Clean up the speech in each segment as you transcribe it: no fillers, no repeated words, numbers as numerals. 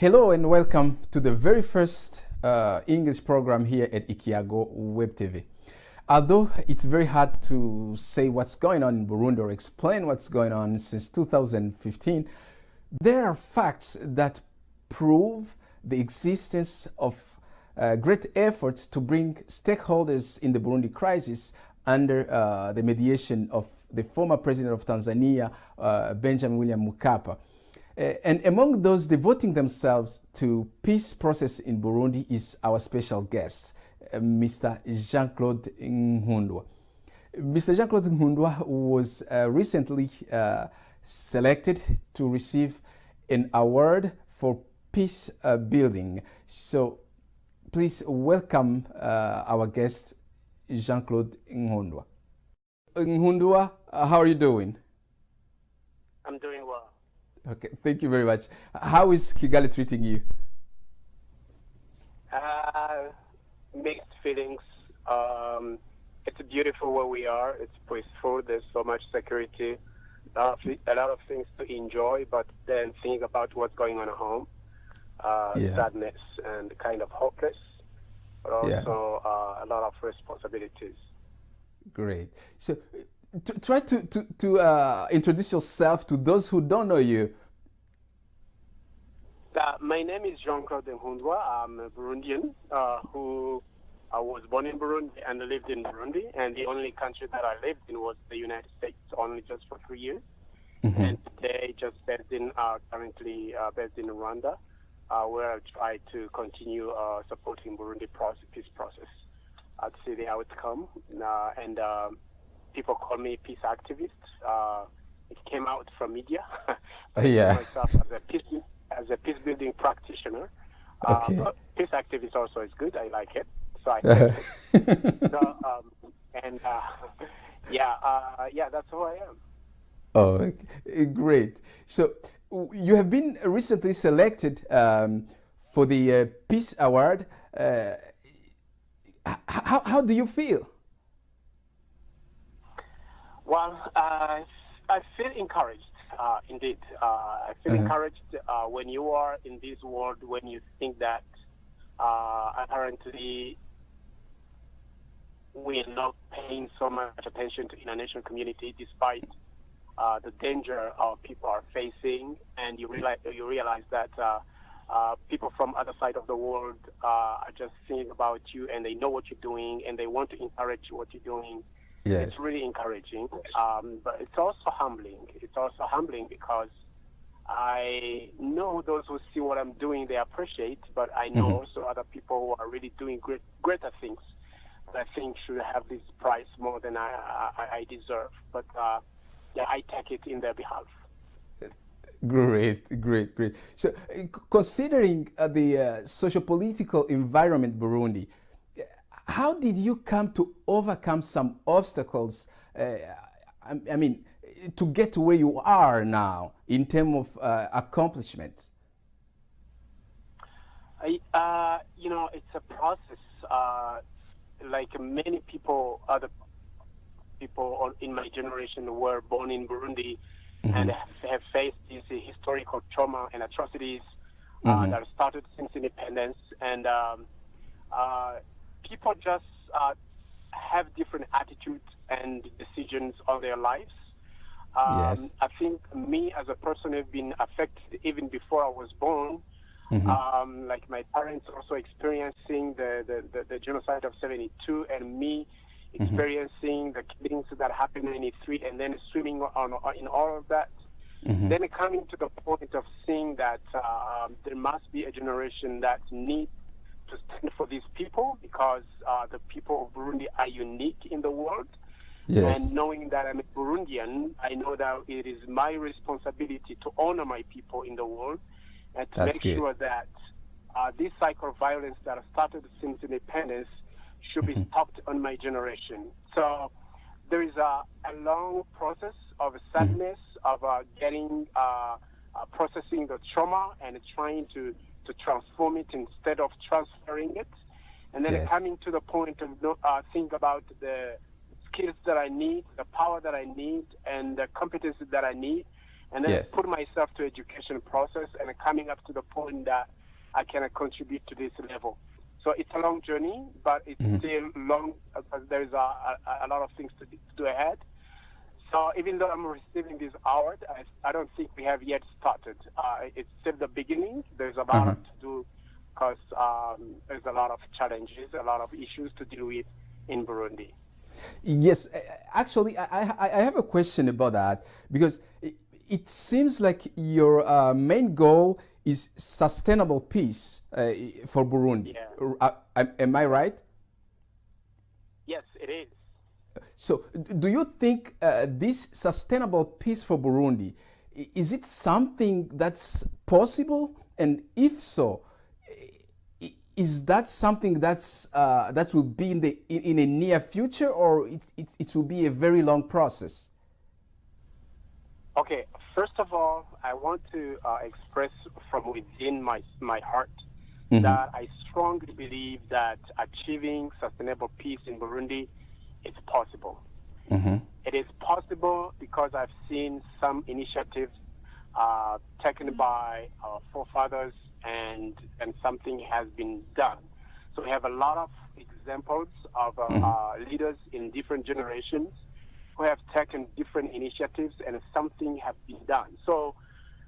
Hello and welcome to the very first English program here at Ikiago Web TV. Although it's very hard to say what's going on in Burundi or explain what's going on since 2015, there are facts that prove the existence of great efforts to bring stakeholders in the Burundi crisis under the mediation of the former president of Tanzania, Benjamin William Mkapa. And among those devoting themselves to peace process in Burundi is our special guest, Mr. Claude Nkundwa. Mr. Claude Nkundwa was recently selected to receive an award for peace building. So please welcome our guest, Claude Nkundwa. Nkundwa, how are you doing? I'm doing well. Okay, thank you very much. How is Kigali treating you? Mixed feelings. It's beautiful where we are. It's peaceful. There's so much security. A lot of things to enjoy, but then think about what's going on at home. Sadness and kind of hopeless, but also a lot of responsibilities. Great. So try to introduce yourself to those who don't know you. My name is Claude Nkundwa. I'm a Burundian who was born in Burundi and lived in Burundi. And the only country that I lived in was the United States, only just for 3 years. Mm-hmm. And today, currently based in Rwanda, where I try to continue supporting Burundi peace process. I'd see the outcome. People call me peace activist. It came out from media. Myself as a peace building practitioner. Okay. But peace activist also is good. I like it. So I take it. That's who I am. Oh, okay. Great. So you have been recently selected for the Peace Award. How do you feel? Well, I feel encouraged, indeed. I feel encouraged when you are in this world, when you think that apparently we are not paying so much attention to international community despite the danger people are facing, and you realize that people from other side of the world are just thinking about you, and they know what you're doing, and they want to encourage what you're doing. Yes. It's really encouraging, but it's also humbling. It's also humbling because I know those who see what I'm doing, they appreciate, but I know also other people who are really doing greater things that I think should have this prize more than I deserve. But I take it in their behalf. Great. So considering the socio-political environment Burundi, how did you come to overcome some obstacles, I mean, to get to where you are now in terms of accomplishments? It's a process. Like many people, other people in my generation were born in Burundi and have faced this historical trauma and atrocities that started since independence. And people just have different attitudes and decisions on their lives. Yes. I think me as a person have been affected even before I was born. Like my parents also experiencing the genocide of 72, and me experiencing the killings that happened in 93, and then swimming in all of that. Then coming to the point of seeing that there must be a generation that needs to stand for these people, because the people of Burundi are unique in the world. Yes. And knowing that I'm a Burundian, I know that it is my responsibility to honor my people in the world and to make sure that this cycle of violence that started since independence should be stopped on my generation. So there is a long process of sadness, of processing the trauma and trying to transform it instead of transferring it. And then coming to the point of think about the skills that I need, the power that I need, and the competencies that I need, and then Yes. put myself to education process and coming up to the point that I can contribute to this level. So it's a long journey, but it's still long because there's a lot of things to do ahead. So even though I'm receiving this award, I don't think we have yet started. It's still the beginning. There's a lot to do because there's a lot of challenges, a lot of issues to deal with in Burundi. Yes, actually, I have a question about that because it seems like your main goal is sustainable peace for Burundi. Yeah. Am I right? Yes, it is. So, do you think this sustainable peace for Burundi, is it something that's possible? And if so, is that something that will be in a near future, or it will be a very long process? Okay, first of all, I want to express from within my heart that I strongly believe that achieving sustainable peace in Burundi is possible. It is possible because I've seen some initiatives taken by our forefathers and something has been done. So we have a lot of examples of leaders in different generations who have taken different initiatives and something has been done. So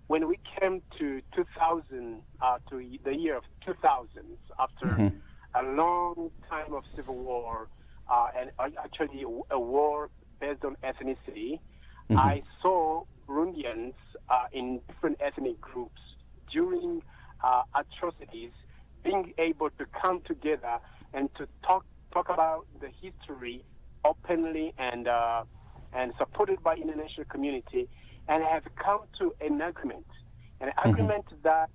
when we came to 2000, to the year of 2000, after a long time of civil war, and actually a war based on ethnicity, I saw Burundians in different ethnic groups during atrocities being able to come together and to talk about the history openly and supported by international community, and have come to an agreement that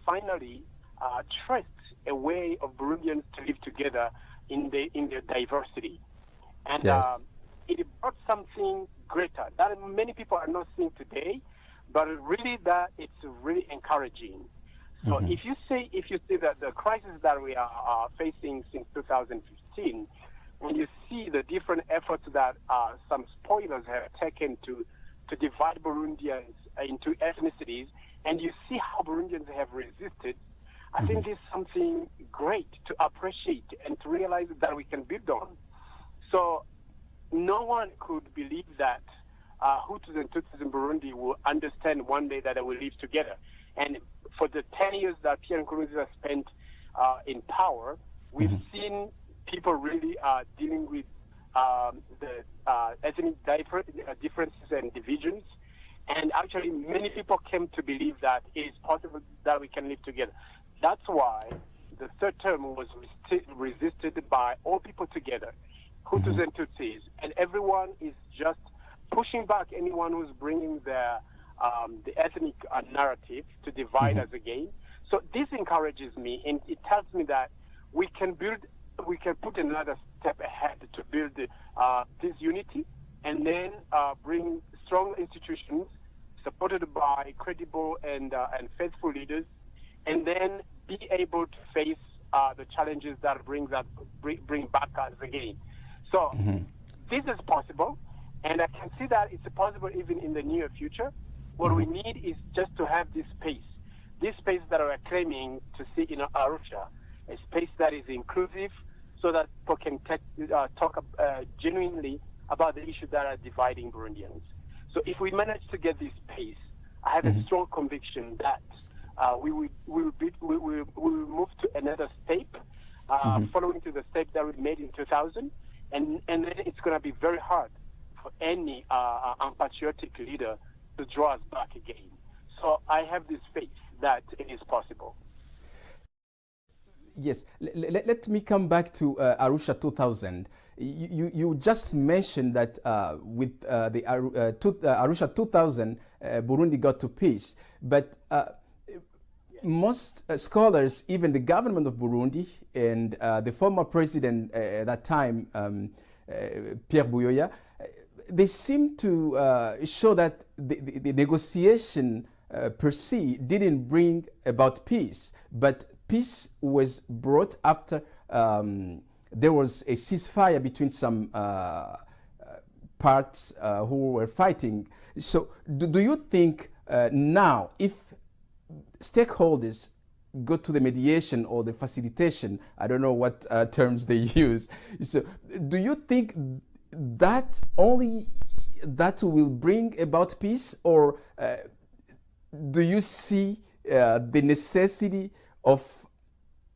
finally traced a way of Burundians to live together in their diversity. And it brought something greater that many people are not seeing today, but really that it's really encouraging. So if you see that the crisis that we are facing since 2015, when you see the different efforts that some spoilers have taken to divide Burundians into ethnicities, and you see how Burundians have resisted, I think it's something great to appreciate and to realize that we can build on. So no one could believe that Hutus and Tutsis in Burundi will understand one day that they will live together. And for the 10 years that Pierre Nkundwa spent in power, we've seen people really dealing with the ethnic differences and divisions. And actually, many people came to believe that it is possible that we can live together. That's why the third term was resisted by all people together, Hutus and Tutsis, and everyone is just pushing back anyone who's bringing the ethnic narrative to divide us again. So this encourages me, and it tells me that we can put another step ahead to build this unity, and then bring strong institutions supported by credible and faithful leaders, and then be able to face the challenges that bring back us again. So this is possible, and I can see that it's possible even in the near future. What we need is just to have this space that we're claiming to see in Arusha, a space that is inclusive, so that people can talk genuinely about the issues that are dividing Burundians. So if we manage to get this space, I have a strong conviction that we will move to another step, following to the step that we made in 2000, and then it's going to be very hard for any unpatriotic leader to draw us back again. So I have this faith that it is possible. Yes, let me come back to Arusha 2000. You just mentioned that with the Arusha 2000, Burundi got to peace. But most scholars, even the government of Burundi and the former president at that time, Pierre Buyoya, they seem to show that the negotiation per se didn't bring about peace, but peace was brought after there was a ceasefire between some parts who were fighting. So do you think now, if stakeholders go to the mediation or the facilitation, I don't know what terms they use, so do you think that only that will bring about peace, or do you see the necessity of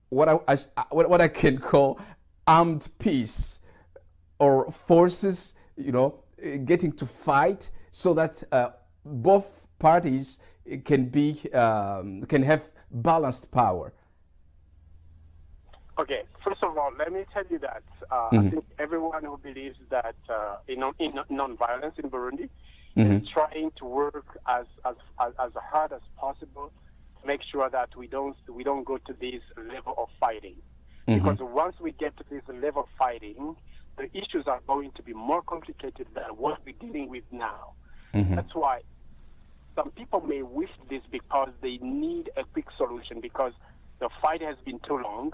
what I can call armed peace, or forces, getting to fight so that both parties can have balanced power? Okay, first of all, let me tell you that I think everyone who believes that in non-violence in Burundi is trying to work as hard as possible to make sure that we don't go to this level of fighting. Because once we get to this level of fighting, the issues are going to be more complicated than what we're dealing with now. That's why some people may wish this, because they need a quick solution, because the fight has been too long.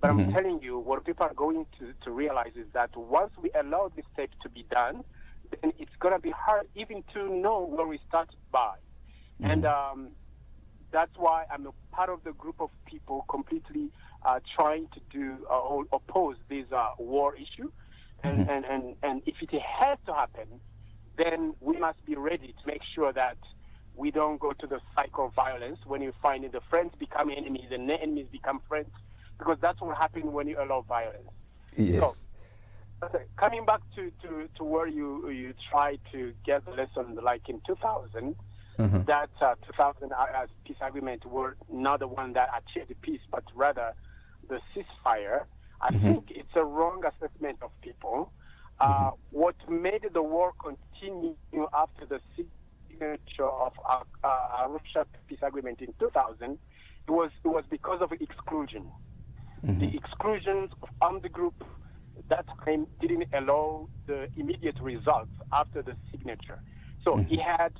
But I'm telling you, what people are going to realize is that once we allow this step to be done, then it's going to be hard even to know where we started by. And that's why I'm a part of the group of people completely trying to do or oppose this war issue. And if it has to happen, then we must be ready to make sure that we don't go to the cycle of violence when you find the friends become enemies and the enemies become friends, because that's what happens when you allow violence. Yes. So, coming back to where you try to get the lesson, like in 2000, that 2000 peace agreement were not the one that achieved the peace, but rather the ceasefire. I think it's a wrong assessment of people. What made the war continue after the signature of Arusha peace agreement in 2000, it was because of exclusion. The exclusions of the group that time didn't allow the immediate results after the signature. So he had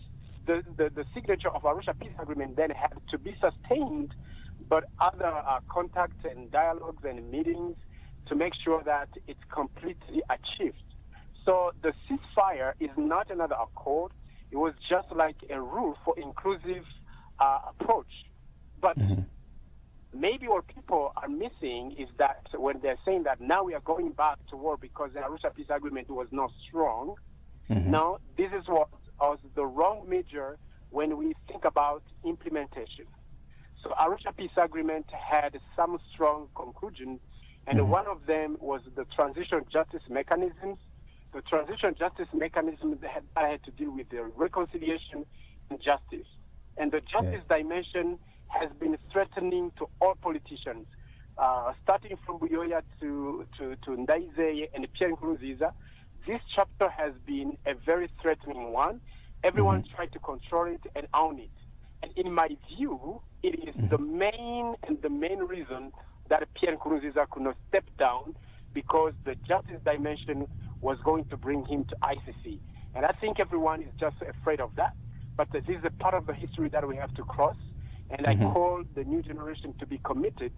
the signature of Arusha peace agreement then had to be sustained, but other contacts and dialogues and meetings to make sure that it's completely achieved. So the ceasefire is not another accord. It was just like a rule for inclusive approach. But maybe what people are missing is that when they're saying that now we are going back to war because the Arusha peace agreement was not strong, now this is what was the wrong measure when we think about implementation. So Arusha peace agreement had some strong conclusions, and one of them was the transition justice mechanisms. The transition justice mechanism that had to deal with the reconciliation and justice. And the justice dimension has been threatening to all politicians, starting from Buyoya to Ndayizeye and Pierre Nkurunziza. This chapter has been a very threatening one. Everyone tried to control it and own it. And in my view, it is the main reason that Pierre Nkurunziza could not step down, because the justice dimension was going to bring him to ICC. And I think everyone is just afraid of that. But this is a part of the history that we have to cross. And I call the new generation to be committed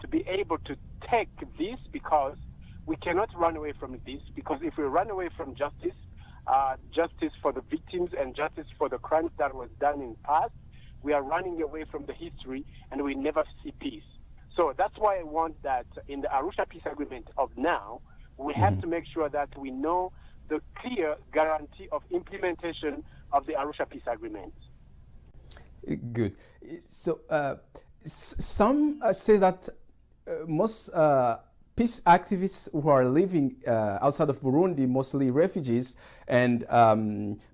to be able to take this, because we cannot run away from this. Because if we run away from justice, justice for the victims and justice for the crimes that was done in the past, we are running away from the history and we never see peace. So that's why I want that in the Arusha peace agreement of now, we have to make sure that we know the clear guarantee of implementation of the Arusha peace agreement. Good. So some say that most peace activists who are living outside of Burundi, mostly refugees and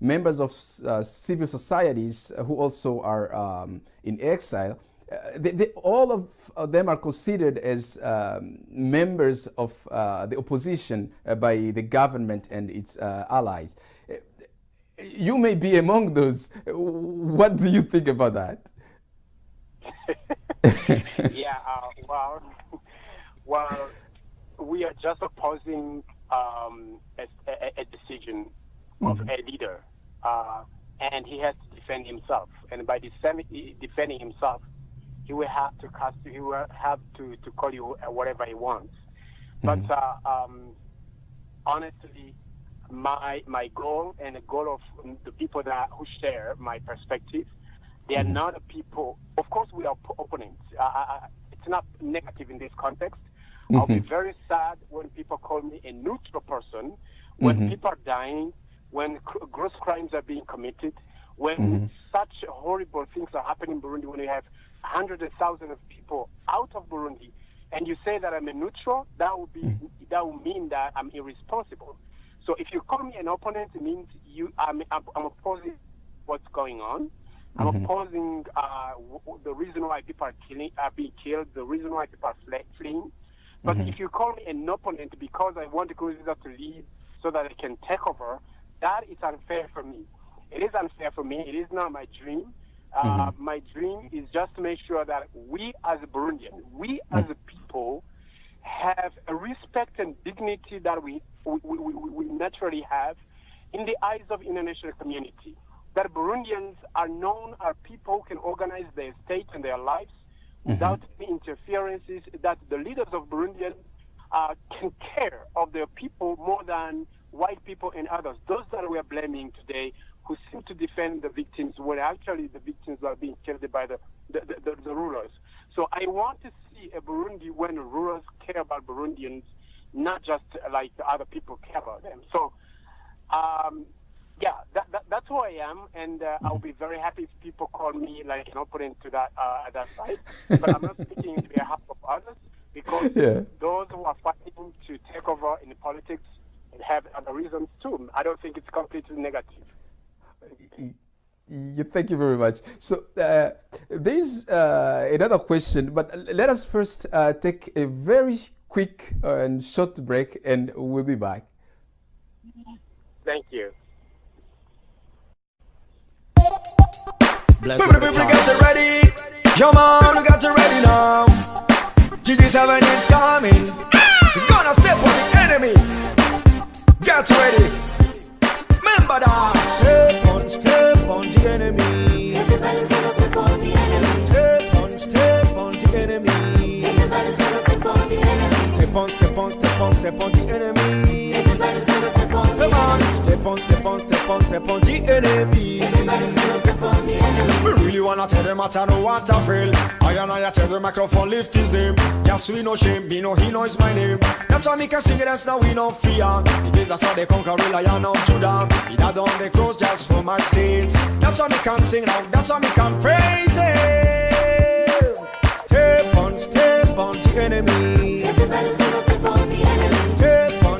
members of civil societies who also are in exile, all of them are considered as members of the opposition by the government and its allies. You may be among those. What do you think about that? Yeah, well, we are just opposing a decision of a leader, and he has to defend himself. And by defending himself, he will have to call you whatever he wants. But honestly, my goal and the goal of the people who share my perspective. They are not people. Of course, we are opponents. It's not negative in this context. I'll be very sad when people call me a neutral person, when people are dying, when gross crimes are being committed, when such horrible things are happening in Burundi, when you have hundreds of thousands of people out of Burundi, and you say that I'm a neutral, that would mean that I'm irresponsible. So if you call me an opponent, it means I'm opposing what's going on. I'm opposing the reason why people are being killed, the reason why people are fleeing. But if you call me an opponent because I want the Nkurunziza to leave so that I can take over, that is unfair for me. It is unfair for me. It is not my dream. My dream is just to make sure that we as Burundians, we as a people, have a respect and dignity that we naturally have in the eyes of international community. That Burundians are known as people who can organize their state and their lives without any interferences, that the leaders of Burundians can care of their people more than white people and others. Those that we are blaming today, who seem to defend the victims, when actually the victims are being killed by the rulers. So I want to see a Burundi when rulers care about Burundians, not just like the other people care about them. So, that's who I am, and I'll be very happy if people call me like an opponent to that side. But I'm not speaking on behalf of others, because those who are fighting to take over in politics have other reasons too. I don't think it's completely negative. Thank you very much. So there is another question, but let us first take a very quick and short break, and we'll be back. Thank you. People get it ready. Yo man, we got it ready now. GG7 is coming. We're gonna step on the enemy. Get ready. Remember that. Step on the enemy. Everybody's gonna step on the enemy. Step on the enemy. Everybody's gonna step on the enemy. Step on the enemy. Everybody's gonna step on the Come on, enemy. step on the enemy. Everybody's gonna step on the enemy. We really wanna tell them what I know what I feel. I tell the microphone lift his name. Yes, we no shame, me know he knows my name. That's why me can sing it, that's now we no fear. Because that's how they conquer the Lion of Judah. He died on the cross just for my sins. That's why me can sing now, that's why me can praise him. Step on the enemy. Everybody's gonna step on the enemy.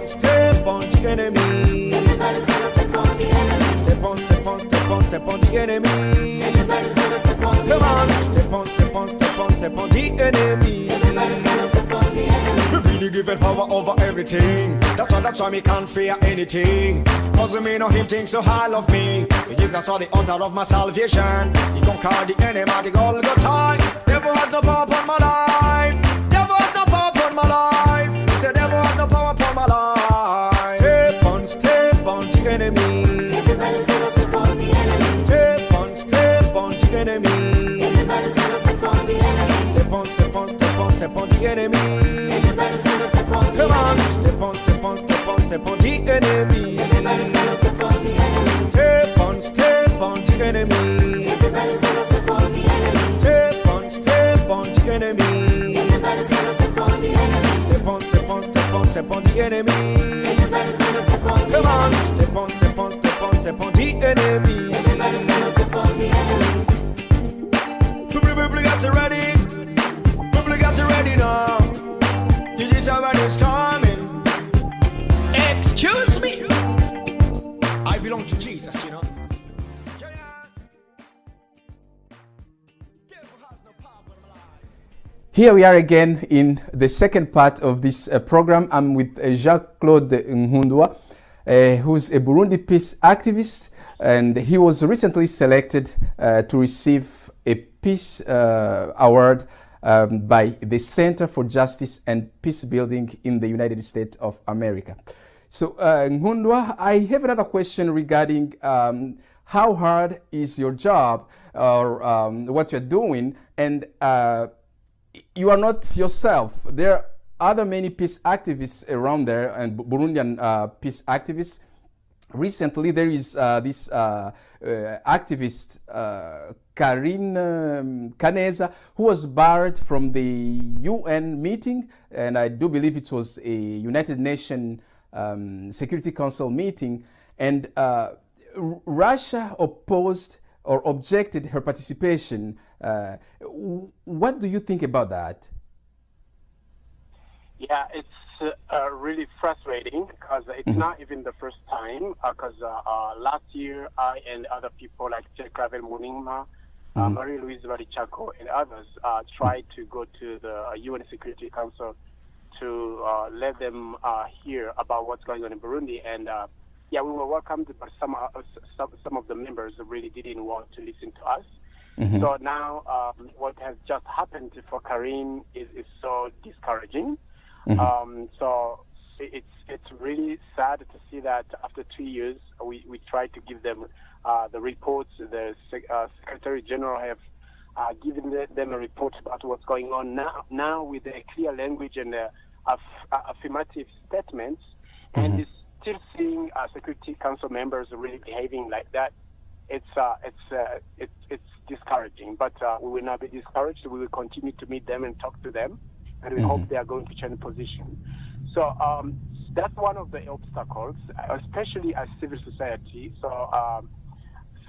Step on the enemy. Everybody's gonna step on the enemy. Step on the enemy. Everybody's gonna step on the Come on, enemy. step on the enemy. Everybody's gonna step on the enemy. We really give it power over everything. That's why me can't fear anything. Cause me know him think so high of me. Jesus for the altar of my salvation. He conquer the enemy, the Golgotha. Devil has no power upon my life. Devil has no power upon my life. Say devil has no power upon my life. Step on the enemy. Everybody's gonna step on the enemy. Step on the enemy. Everybody's gonna step on the enemy. Step on the enemy. Everybody's gonna step on the Come on, enemy. step on the enemy. Everybody's gonna step on the enemy. Step on the enemy. Everybody's gonna step on the enemy. Step on the enemy. Everybody's gonna step on the enemy. Step on the enemy. Everybody's gonna step on the Come on, enemy. step on the enemy. Everybody's gonna step on the enemy. People got you ready. People got you ready now. GG7 is coming. Excuse me. I belong to Jesus, you know. Yeah. Devil has no power in my life. Here we are again in the second part of this program. I'm with Claude Nkundwa, who's a Burundi peace activist, and he was recently selected to receive a peace award by the Center for Justice and Peace Building in the United States of America. So Nkundwa, I have another question regarding how hard is your job, or what you're doing, and you are not yourself. There are other many peace activists around there, and Burundian peace activists. recently there is this activist Karine Kaneza, who was barred from the UN meeting, and I do believe it was a United Nations Security Council meeting, and Russia opposed or objected her participation. What do you think about that? Yeah, it's really frustrating because it's not even the first time. Because last year, I and other people like Jack Ravel Muningma, Marie-Louise Varichako, and others tried to go to the UN Security Council to let them hear about what's going on in Burundi. And yeah, we were welcomed, but some of the members really didn't want to listen to us. So now what has just happened for Karine is so discouraging. So it's really sad to see that after 2 years we tried to give them the reports. The Secretary General have given them a report about what's going on now with a clear language and affirmative statements, and is still seeing Security Council members really behaving like that. It's discouraging, but we will not be discouraged. We will continue to meet them and talk to them, and we hope they are going to change position. So that's one of the obstacles, especially as civil society. So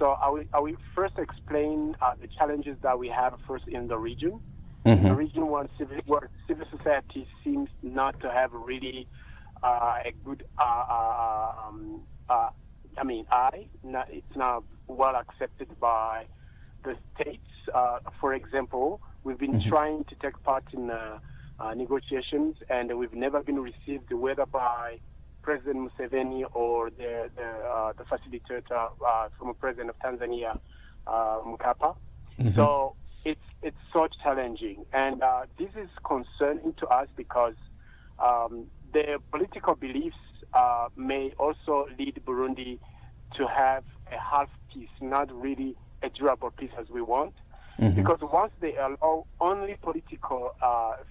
I will first explain the challenges that we have first in the region. The region where civil society seems not to have really a good it's not well accepted by the states. For example, we've been trying to take part in negotiations, and we've never been received, whether by President Museveni or the facilitator from President of Tanzania, Mkapa. So it's so challenging, and this is concerning to us because their political beliefs may also lead Burundi to have a half peace, not really a durable peace as we want. Because once they allow only political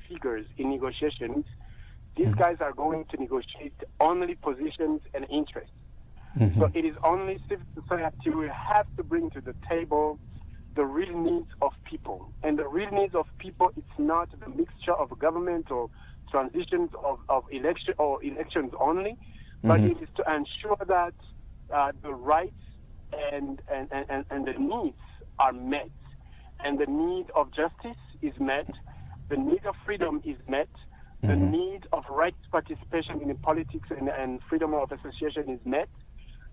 figures in negotiations, these guys are going to negotiate only positions and interests. So it is only civil society will have to bring to the table the real needs of people. And the real needs of people, it's not the mixture of government or transitions of elections only, but it is to ensure that the rights and the needs are met. And the need of justice is met, the need of freedom is met, the need of rights participation in politics and freedom of association is met,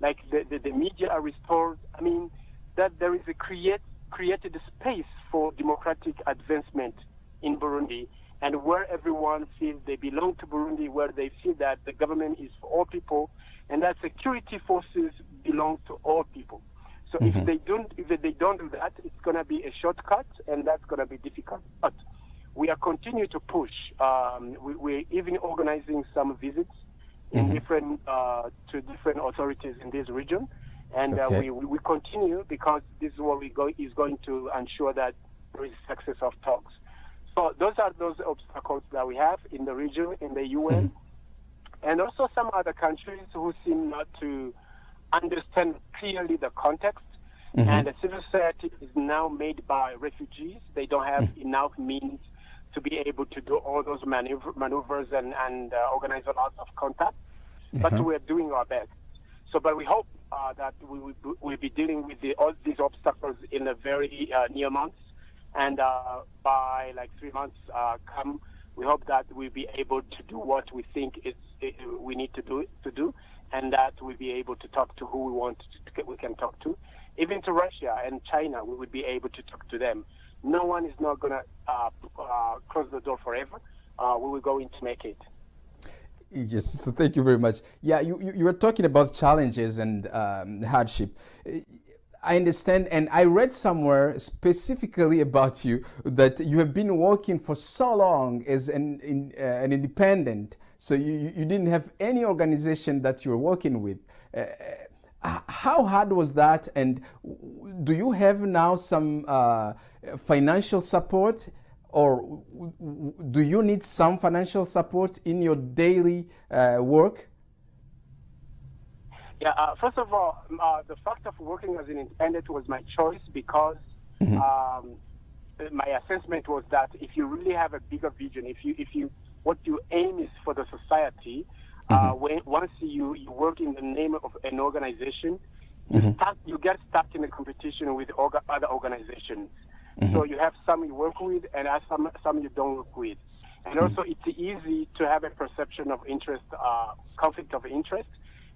like the media are restored. I mean, that there is a created space for democratic advancement in Burundi, and where everyone feels they belong to Burundi, where they feel that the government is for all people, and that security forces belong to all people. So if they don't do that, it's going to be a shortcut, and that's going to be difficult. But we are continuing to push. We're even organizing some visits in different to different authorities in this region, and we continue because this is what is going to ensure that there is success of talks. So those are those obstacles that we have in the region, in the UN, and also some other countries who seem not to understand clearly the context. And the civil society is now made by refugees. They don't have enough means to be able to do all those maneuvers and organize a lot of contact. But we're doing our best. So, but we hope that we'll be dealing with all these obstacles in the very near months. And by like 3 months come, we hope that we'll be able to do what we think we need to do, and that we'll be able to talk to who we can talk to. Even to Russia and China, we would be able to talk to them. No one is not going to close the door forever. We will going to make it. Yes, so thank you very much. Yeah, you were talking about challenges and hardship. I understand, and I read somewhere specifically about you that you have been working for so long as an independent, so you didn't have any organization that you were working with. How hard was that, and do you have now some financial support, or do you need some financial support in your daily work? Yeah, first of all, the fact of working as an independent was my choice because my assessment was that if you really have a bigger vision, if you what you aim is for the society, once you work in the name of an organization, you get stuck in a competition with other organizations. So you have some you work with and some you don't work with. And also it's easy to have a perception of interest, conflict of interest,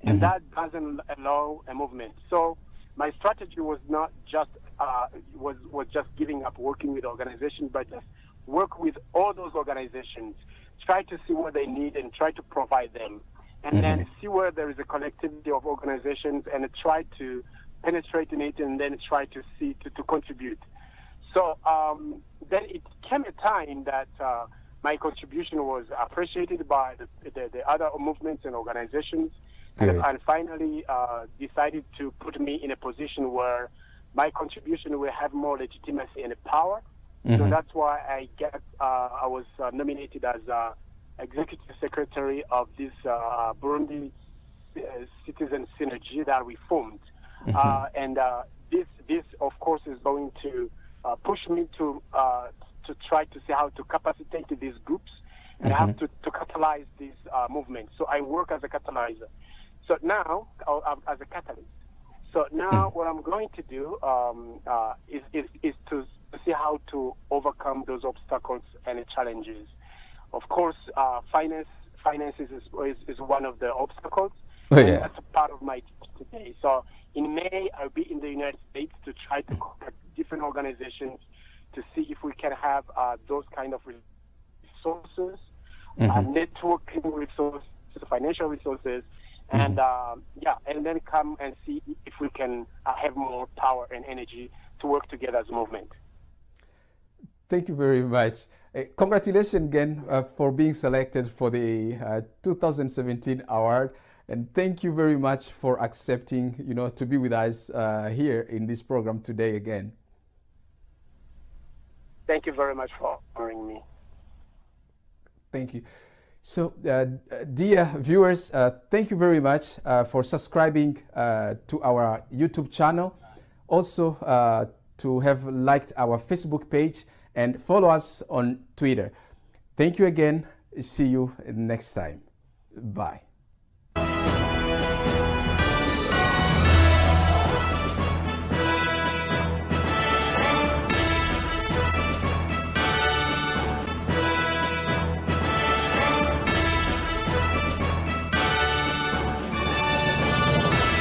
and that doesn't allow a movement. So my strategy was not just was just giving up working with organizations, but just work with all those organizations, try to see what they need and try to provide them, and then see where there is a collectivity of organizations and try to penetrate in it and then try to see to contribute. So then it came a time that my contribution was appreciated by the other movements and organizations, and finally decided to put me in a position where my contribution will have more legitimacy and power. So that's why I was nominated as executive secretary of this Burundi citizen synergy that we formed, and this of course is going to push me to try to see how to capacitate these groups and how to catalyze these movements. So I work as a catalyzer. So now, as a catalyst. So now what I'm going to do is to see how to overcome those obstacles and challenges. Of course, finances is one of the obstacles. And that's a part of my team today. So in May, I'll be in the United States to try to contact different organizations to see if we can have those kind of resources, networking resources, financial resources, and and then come and see if we can have more power and energy to work together as a movement. Thank you very much. Congratulations again for being selected for the 2017 award, and thank you very much for accepting, to be with us here in this program today again. Thank you very much for honoring me. Thank you. So, dear viewers, thank you very much for subscribing to our YouTube channel. Also, to have liked our Facebook page and follow us on Twitter. Thank you again. See you next time. Bye.